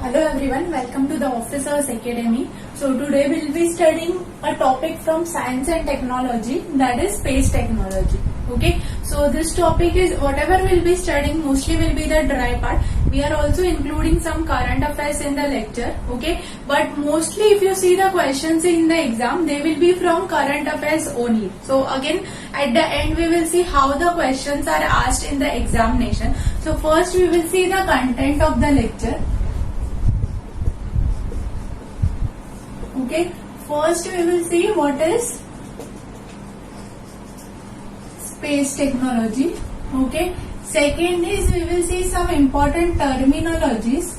Hello everyone, welcome to the Officers Academy. So today we'll be studying a topic from science and technology, that is space technology. Okay, so this topic is whatever we'll be studying mostly will be the dry part. We are also including some current affairs in the lecture. Okay, but mostly if you see the questions in the exam, they will be from current affairs only. So again at the end we will see how the questions are asked in the examination. So first we will see the content of the lecture. Okay, first we will see what is space technology. Okay, second is we will see some important terminologies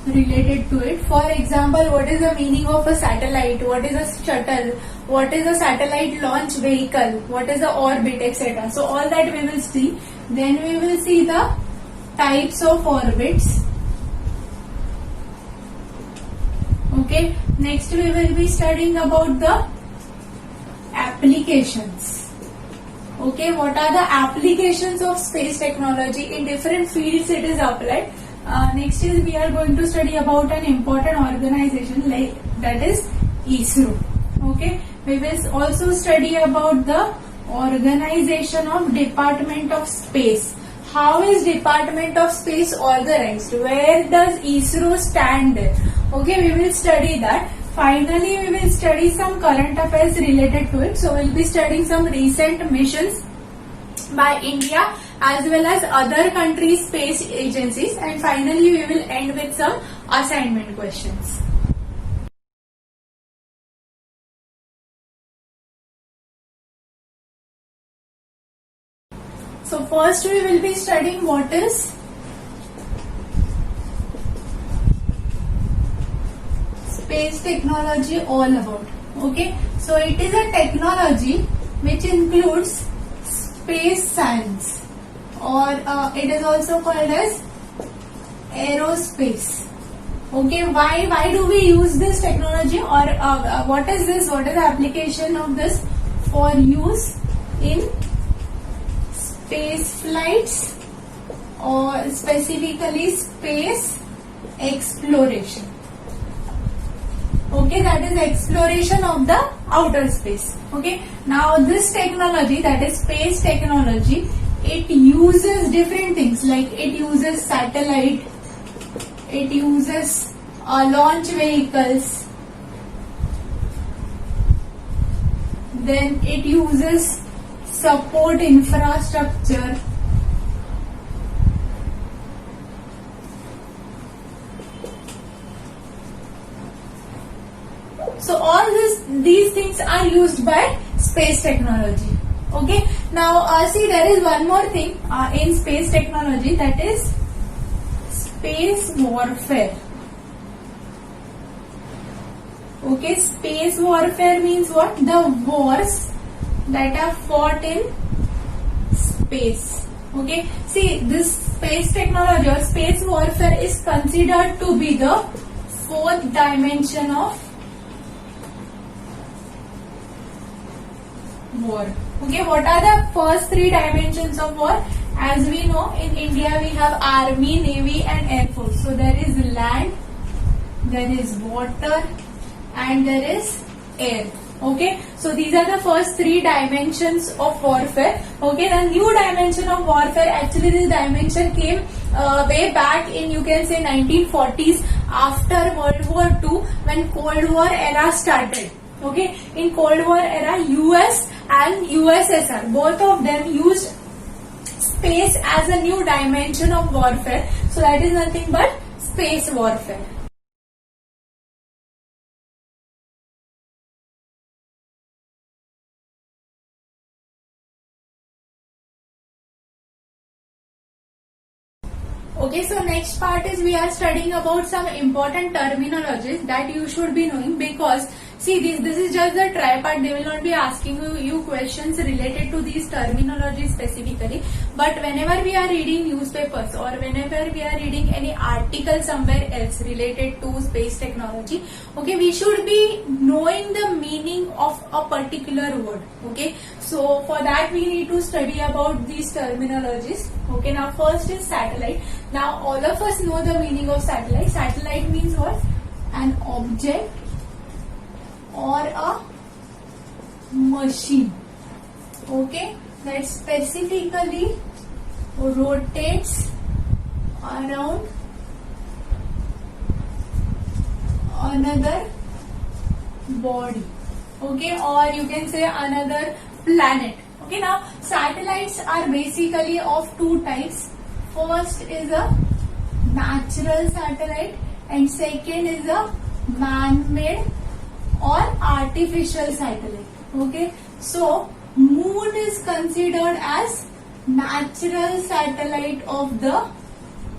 related to it. For example, what is the meaning of a satellite, what is a shuttle, what is a satellite launch vehicle, what is the orbit, etc. So all that we will see. Then we will see the types of orbits. Okay, next we will be studying about the applications. Okay, what are the applications of space technology in different fields it is applied. Next is we are going to study about an important organization like that is ISRO. Okay, we will also study about the organization of Department of Space. How is Department of Space organized? Where does ISRO stand there? Okay, we will study that. Finally, we will study some current affairs related to it. So, we will be studying some recent missions by India as well as other countries' space agencies. And finally, we will end with some assignment questions. So, first we will be studying what is space technology all about. Okay, so it is a technology which includes space science, or it is also called as aerospace. Okay, why do we use this technology, or what is this? What is the application of this? For use in space flights, or specifically space exploration. Okay, that is exploration of the outer space. Okay, now this technology, that is space technology, it uses different things, like it uses satellite, it uses launch vehicles, then it uses support infrastructure, so all these things are used by space technology. Okay, now see, there is one more thing in space technology, that is space warfare. Okay, space warfare means what? The wars that are fought in space. Okay, see, this space technology or space warfare is considered to be the fourth dimension of war. Okay, what are the first three dimensions of war? As we know, in India we have army, navy and air force. So there is land, there is water and there is air. Okay, so these are the first three dimensions of warfare. Okay, the new dimension of warfare, actually this dimension came way back in, you can say, 1940s, after World War II, when Cold War era started. Okay, in Cold War era, US and USSR, both of them used space as a new dimension of warfare. So that is nothing but space warfare. Okay, so next part is we are studying about some important terminologies that you should be knowing, because See, this is just the try part. They will not be asking you questions related to these terminology specifically. But whenever we are reading newspapers or whenever we are reading any article somewhere else related to space technology, okay, we should be knowing the meaning of a particular word. Okay, so for that we need to study about these terminologies. Okay, now first is satellite. Now all of us know the meaning of satellite. Satellite means what? An object or a machine, okay, that specifically rotates around another body, okay, or you can say another planet. Okay, now satellites are basically of two types. First is a natural satellite and second is a man-made or artificial satellite. Okay, so moon is considered as natural satellite of the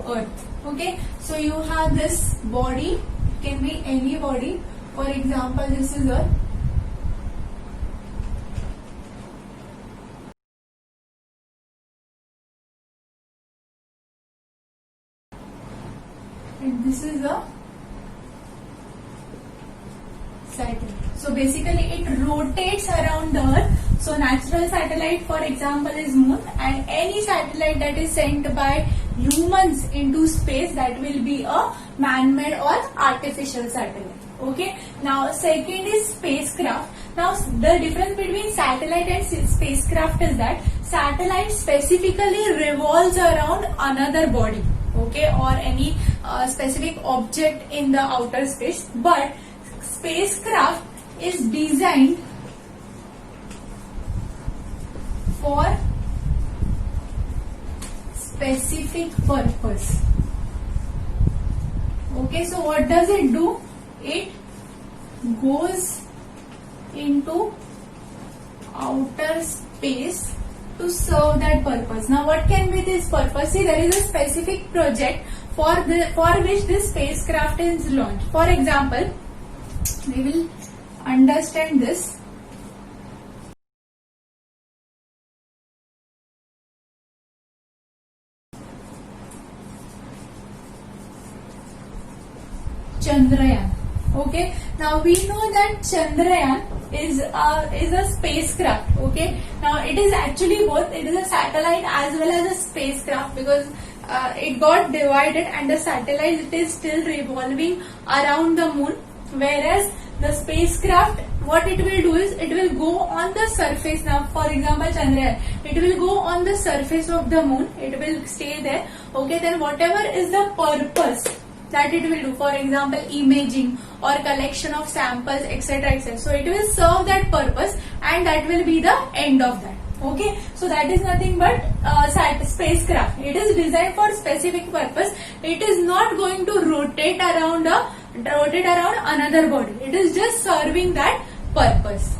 earth. Okay, so you have this body, it can be any body. For example, this is earth. And this is a satellite. So basically it rotates around the earth. So natural satellite, for example, is moon, and any satellite that is sent by humans into space, that will be a man-made or artificial satellite. Okay, now second is spacecraft. Now the difference between satellite and spacecraft is that satellite specifically revolves around another body, okay, or any specific object in the outer space, but spacecraft is designed for specific purpose. Okay, so what does it do? It goes into outer space to serve that purpose. Now what can be this purpose? See, there is a specific project for which this spacecraft is launched. For example, we will understand this. Chandrayaan. Okay, now we know that Chandrayaan is a spacecraft. Okay, now it is actually both. It is a satellite as well as a spacecraft, because it got divided, and the satellite, it is still revolving around the moon, whereas the spacecraft, what it will do is it will go on the surface. Now for example, Chandrayaan, it will go on the surface of the moon, it will stay there. Okay, then whatever is the purpose that it will do, for example imaging or collection of samples, etc., etc., so it will serve that purpose, and that will be the end of that. Okay, so that is nothing but spacecraft. It is designed for specific purpose. It is not going to rotate around another body. It is just serving that purpose.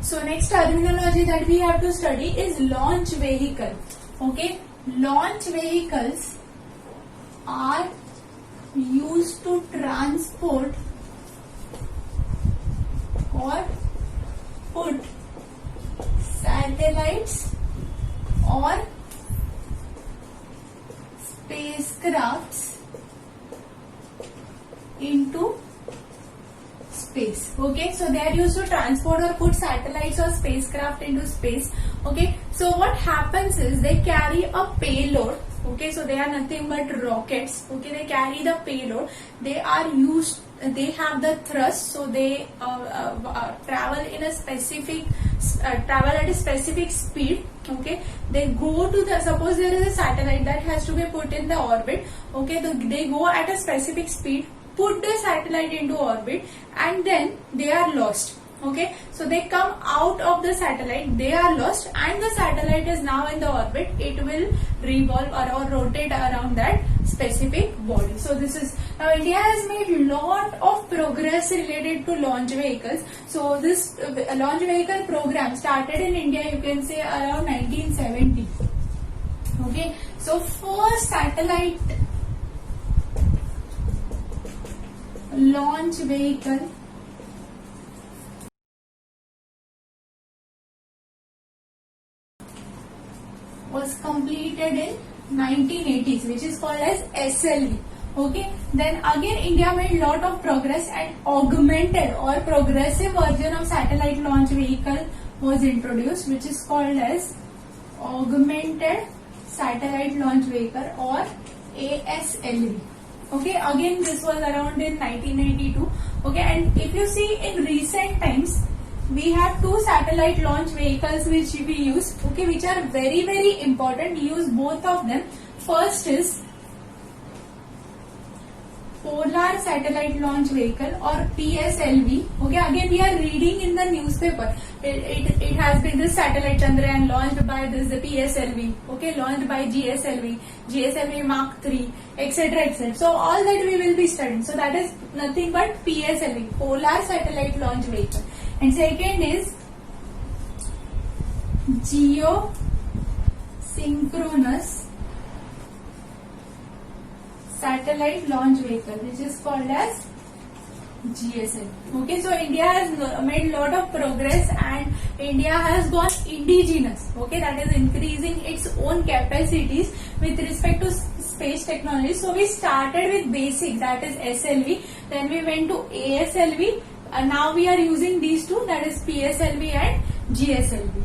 So next terminology that we have to study is launch vehicle. Okay, launch vehicles are used to transport or put satellites or spacecrafts into space. Okay, so they are used to transport or put satellites or spacecraft into space. Okay, so what happens is they carry a payload. Okay, so they are nothing but rockets. Okay, they carry the payload. They are used, they have the thrust, so they travel in a specific travel at a specific speed. Okay, they go to the, suppose there is a satellite that has to be put in the orbit. Okay, they go at a specific speed, put the satellite into orbit, and then they are lost. Okay, so they come out of the satellite, they are lost, and the satellite is now in the orbit. It will revolve or rotate around that specific body. So this is, now India has made lot of progress related to launch vehicles. So this launch vehicle program started in India, you can say around 1970. Okay, so first satellite launch vehicle was completed in 1980s, which is called as SLV. Okay, then again India made lot of progress and augmented or progressive version of satellite launch vehicle was introduced, which is called as augmented satellite launch vehicle or ASLV. Okay, again this was around in 1992. Okay, and if you see in recent times, we have two satellite launch vehicles which we use, okay, which are very important. We use both of them. First is Polar Satellite Launch Vehicle or PSLV. Okay, again we are reading in the newspaper. It has been this satellite Chandrayaan launched by this the PSLV. Okay, launched by GSLV Mark 3, etc., etc. So all that we will be studying. So that is nothing but PSLV, Polar Satellite Launch Vehicle. And second is Geosynchronous Satellite Launch Vehicle, which is called as GSL. Okay, so India has made lot of progress and India has gone indigenous. Okay, that is increasing its own capacities with respect to space technology. So we started with basic, that is SLV, then we went to ASLV, and now we are using these two, that is PSLV and GSLV.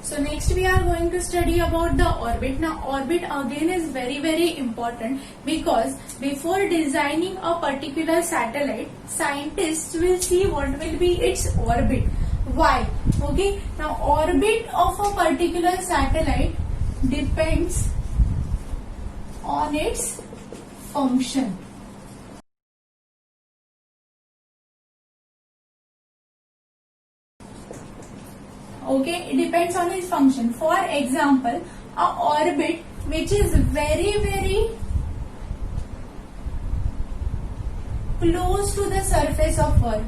So next we are going to study about the orbit. Now orbit again is very important, because before designing a particular satellite, scientists will see what will be its orbit. Why? Okay, now orbit of a particular satellite depends on its function. Okay, it depends on its function. For example, a orbit which is very close to the surface of Earth.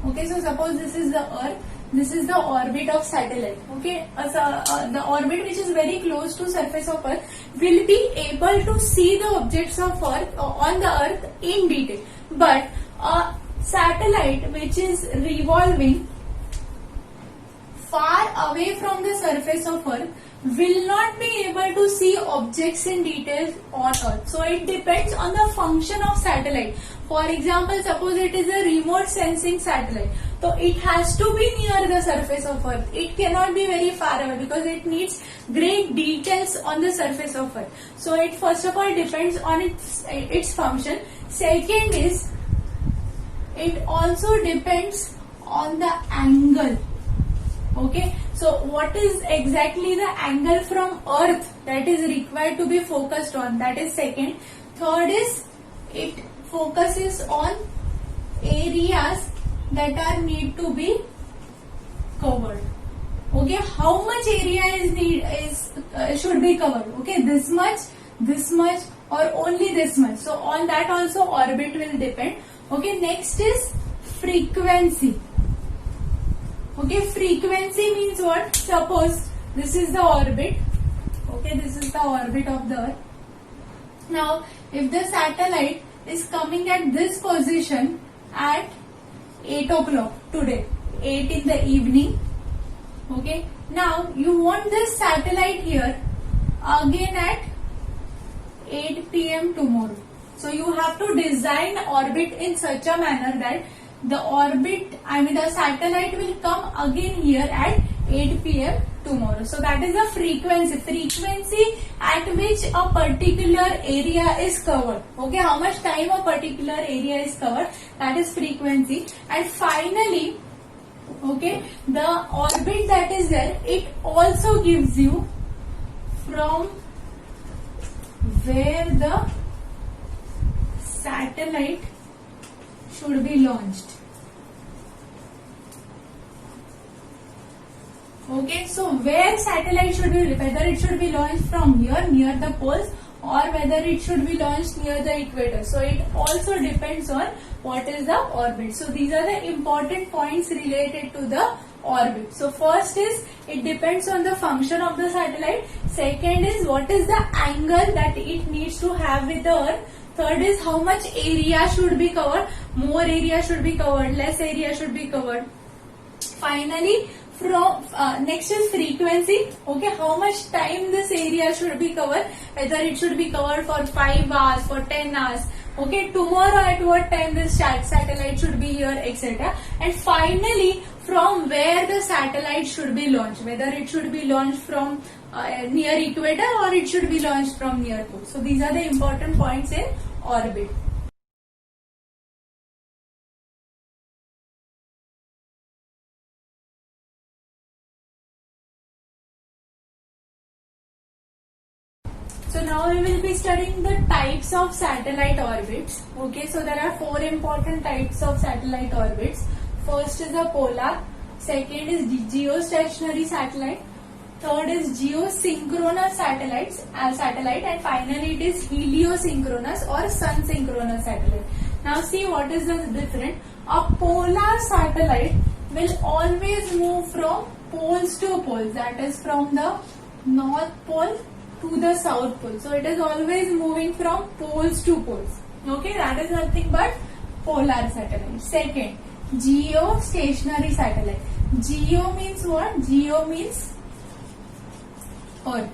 Okay, so suppose this is the Earth, this is the orbit of satellite. Okay, the orbit which is very close to surface of Earth will be able to see the objects of Earth on the Earth in detail. But a satellite which is revolving far away from the surface of Earth will not be able to see objects in detail on Earth. So it depends on the function of satellite. For example, suppose it is a remote sensing satellite. So it has to be near the surface of Earth. It cannot be very far away because it needs great details on the surface of Earth. So it first of all depends on its function. Second is, it also depends on the angle. Okay, so what is exactly the angle from Earth that is required to be focused on? That is second. Third is, it focuses on areas that are need to be covered. Okay, how much area should be covered? Okay, this much, or only this much. So on that also orbit will depend. Okay, next is frequency. Okay, frequency means what? Suppose this is the orbit. Okay, this is the orbit of the Earth. Now, if the satellite is coming at this position at 8 o'clock today, 8 in the evening. Okay, now you want this satellite here again at 8 p.m. tomorrow. So you have to design orbit in such a manner that the satellite will come again here at 8 p.m. tomorrow. So that is the frequency at which a particular area is covered. Okay, how much time a particular area is covered, that is frequency. And finally, okay, the orbit that is there, it also gives you from where the satellite should be launched. Okay, so where satellite should be, whether it should be launched from here near the poles or whether it should be launched near the equator. So it also depends on what is the orbit. So these are the important points related to the orbit. So first is it depends on the function of the satellite. Second is what is the angle that it needs to have with the earth. Third is how much area should be covered. More area should be covered, less area should be covered. Finally, from next is frequency. Okay, how much time this area should be covered, whether it should be covered for 5 hours, for 10 hours. Okay, tomorrow at what time this satellite should be here, etc. And finally, from where the satellite should be launched, whether it should be launched from near equator or it should be launched from near pole. So these are the important points in orbit. So now we will be studying the types of satellite orbits. Okay, so there are 4 important types of satellite orbits. First is the polar, second is geostationary satellite, third is geosynchronous satellite, and finally it is heliosynchronous or sun synchronous satellite. Now see what is the difference. A polar satellite will always move from poles to poles, that is from the north pole to the south pole. So it is always moving from poles to poles. Okay, that is nothing but polar satellite. Second, geostationary satellite. Geo means what? Geo means Earth.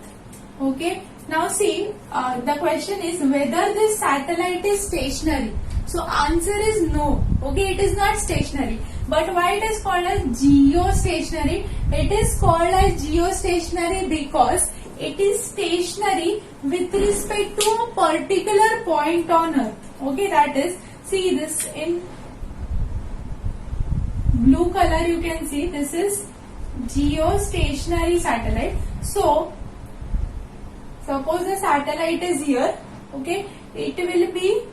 Okay, now see, the question is whether this satellite is stationary. So answer is no. Okay, it is not stationary. But why it is called as geostationary? It is called as geostationary because it is stationary with respect to a particular point on Earth. Okay, that is, see this in blue color you can see this is geostationary satellite. So suppose the satellite is here, okay, it will be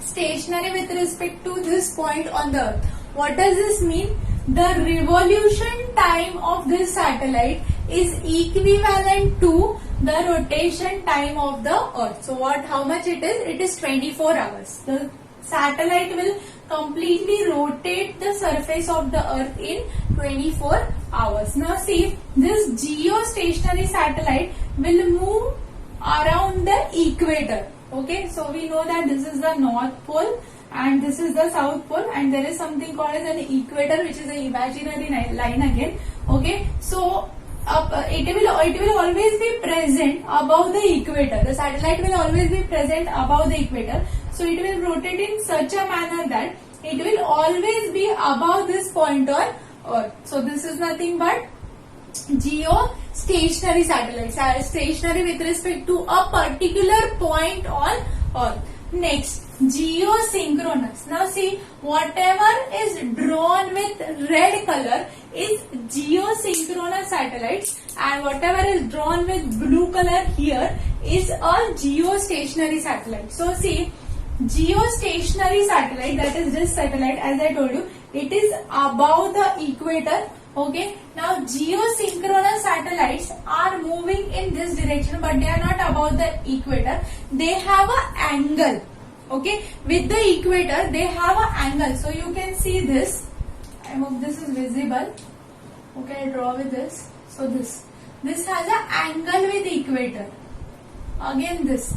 stationary with respect to this point on the Earth. What does this mean? The revolution time of this satellite is equivalent to the rotation time of the Earth. So how much it is? It is 24 hours. The satellite will completely rotate the surface of the Earth in 24 hours. Now see, this geostationary satellite will move around the equator. Okay, so we know that this is the North Pole and this is the South Pole, and there is something called as an equator, which is an imaginary line again. Okay, so it will always be present above the equator. The satellite will always be present above the equator. So it will rotate in such a manner that it will always be above this point on Earth. So this is nothing but geostationary satellite, stationary with respect to a particular point on Earth. Next, geosynchronous. Now see, whatever is drawn with red color is geosynchronous satellites, and whatever is drawn with blue color here is a geostationary satellite. So see, geostationary satellite, that is this satellite, as I told you, it is above the equator. Okay, now geosynchronous satellites are moving in this direction, but they are not above the equator. They have an angle. Okay, with the equator they have an angle. So you can see this. I hope this is visible. Okay, I draw with this. So this has an angle with equator. Again this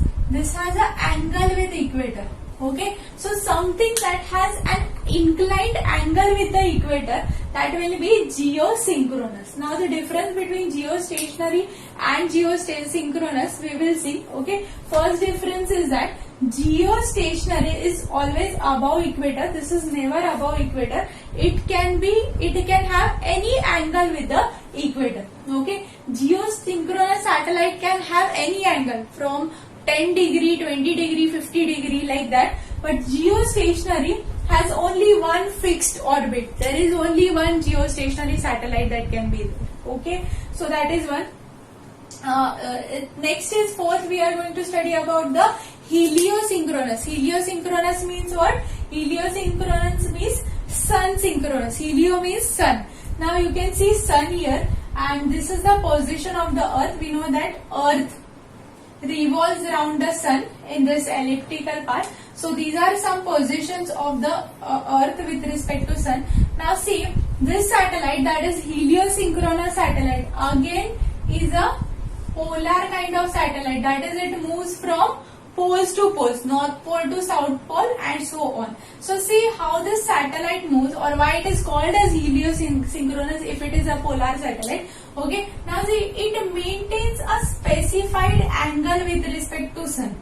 has an angle with equator. Okay, so something that has an inclined angle with the equator, that will be geosynchronous. Now the difference between geostationary and geosynchronous we will see. Okay, first difference is that geostationary is always above equator. This is never above equator. It can have any angle with the equator. Okay, geosynchronous satellite can have any angle from 10 degree, 20 degree, 50 degree, like that. But geostationary has only one fixed orbit. There is only one geostationary satellite that can be there. Okay, so that is one. Next is fourth, we are going to study about the heliosynchronous. Heliosynchronous means what? Heliosynchronous means sun synchronous. Helio means sun. Now you can see sun here, and this is the position of the earth. We know that earth revolves around the sun in this elliptical path. So these are some positions of the earth with respect to sun. Now see, this satellite, that is heliosynchronous satellite, again is a polar kind of satellite. That is, it moves from poles to poles, north pole to south pole, and so on. So see how this satellite moves, or why it is called as heliosynchronous if it is a polar satellite. Okay, now see, it maintains a specified angle with respect to sun.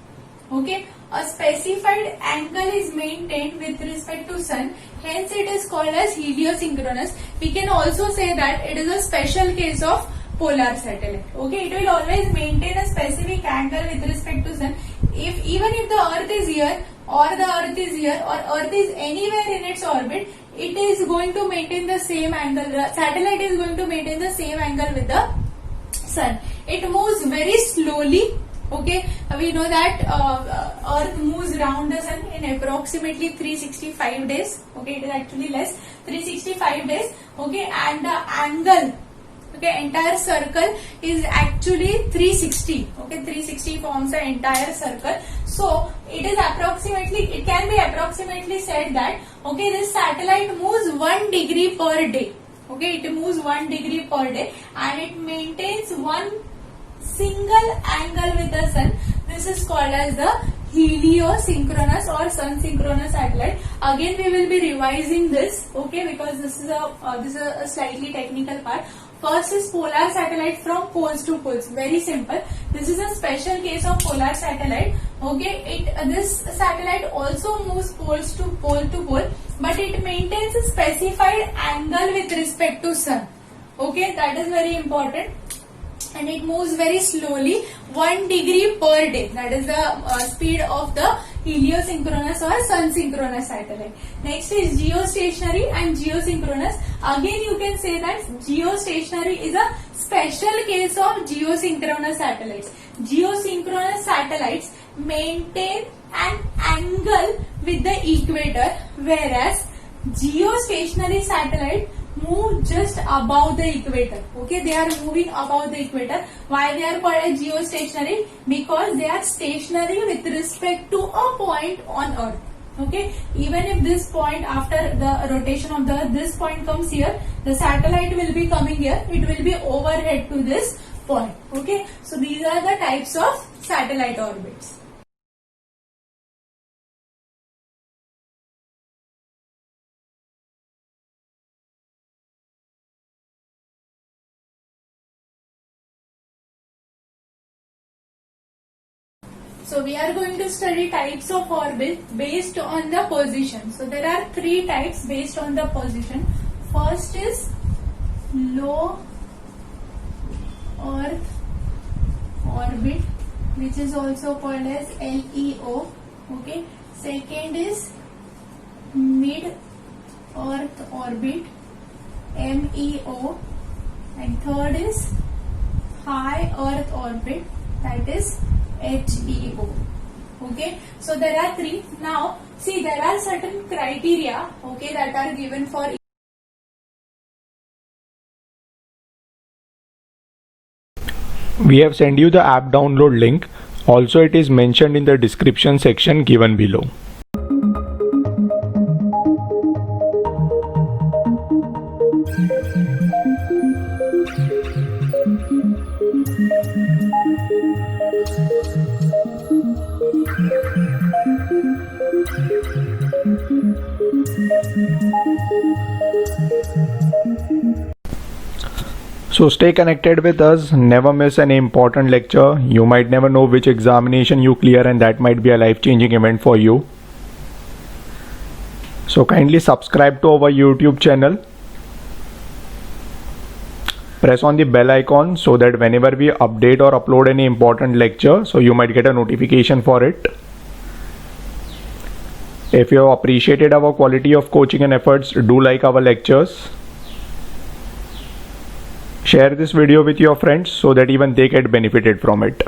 Okay, a specified angle is maintained with respect to sun, hence it is called as heliosynchronous. We can also say that it is a special case of polar satellite. Okay, it will always maintain a specific angle with respect to sun. Even if the earth is here, or the earth is here, or earth is anywhere in its orbit, it is going to maintain the same angle. The satellite is going to maintain the same angle with the sun. It moves very slowly. Okay, we know that earth moves around the sun in approximately 365 days. Okay, it is actually less, 365 days. Okay, and the angle, okay, entire circle is actually 360. Okay, 360 forms the entire circle. So it is approximately, it can be approximately said that, okay, this satellite moves 1 degree per day. Okay, it moves 1 degree per day, and it maintains one single angle with the sun. This is called as the heliosynchronous or sun synchronous satellite. Again, we will be revising this, okay, because this is a slightly technical part. First is polar satellite from poles to poles. Very simple. This is a special case of polar satellite. Okay, this satellite also moves poles to pole, but it maintains a specified angle with respect to sun. Okay, that is very important. And it moves very slowly, 1 degree per day. That is the speed of the heliosynchronous or sun synchronous satellite. Next is geostationary and geosynchronous. Again, you can say that geostationary is a special case of geosynchronous satellites. Geosynchronous satellites maintain an angle with the equator, whereas geostationary satellite move just above the equator. Okay, they are moving above the equator. Why they are called as geostationary? Because they are stationary with respect to a point on earth. Okay, even if this point, after the rotation of the earth, this point comes here, the satellite will be coming here, it will be overhead to this point. Okay, so these are the types of satellite orbits. So we are going to study types of orbit based on the position. So there are 3 types based on the position. First is low Earth orbit, which is also called as LEO. Okay. Second is mid Earth orbit, MEO, and third is high Earth orbit, that is HEO. Okay, so there are 3. Now see, there are certain criteria, okay, that are given for. We have sent you the app download link. Also, it is mentioned in the description section given below. So stay connected with us, never miss any important lecture. You might never know which examination you clear, and that might be a life-changing event for you. So kindly subscribe to our YouTube channel. Press on the bell icon so that whenever we update or upload any important lecture, so you might get a notification for it. If you have appreciated our quality of coaching and efforts, do like our lectures. Share this video with your friends so that even they get benefited from it.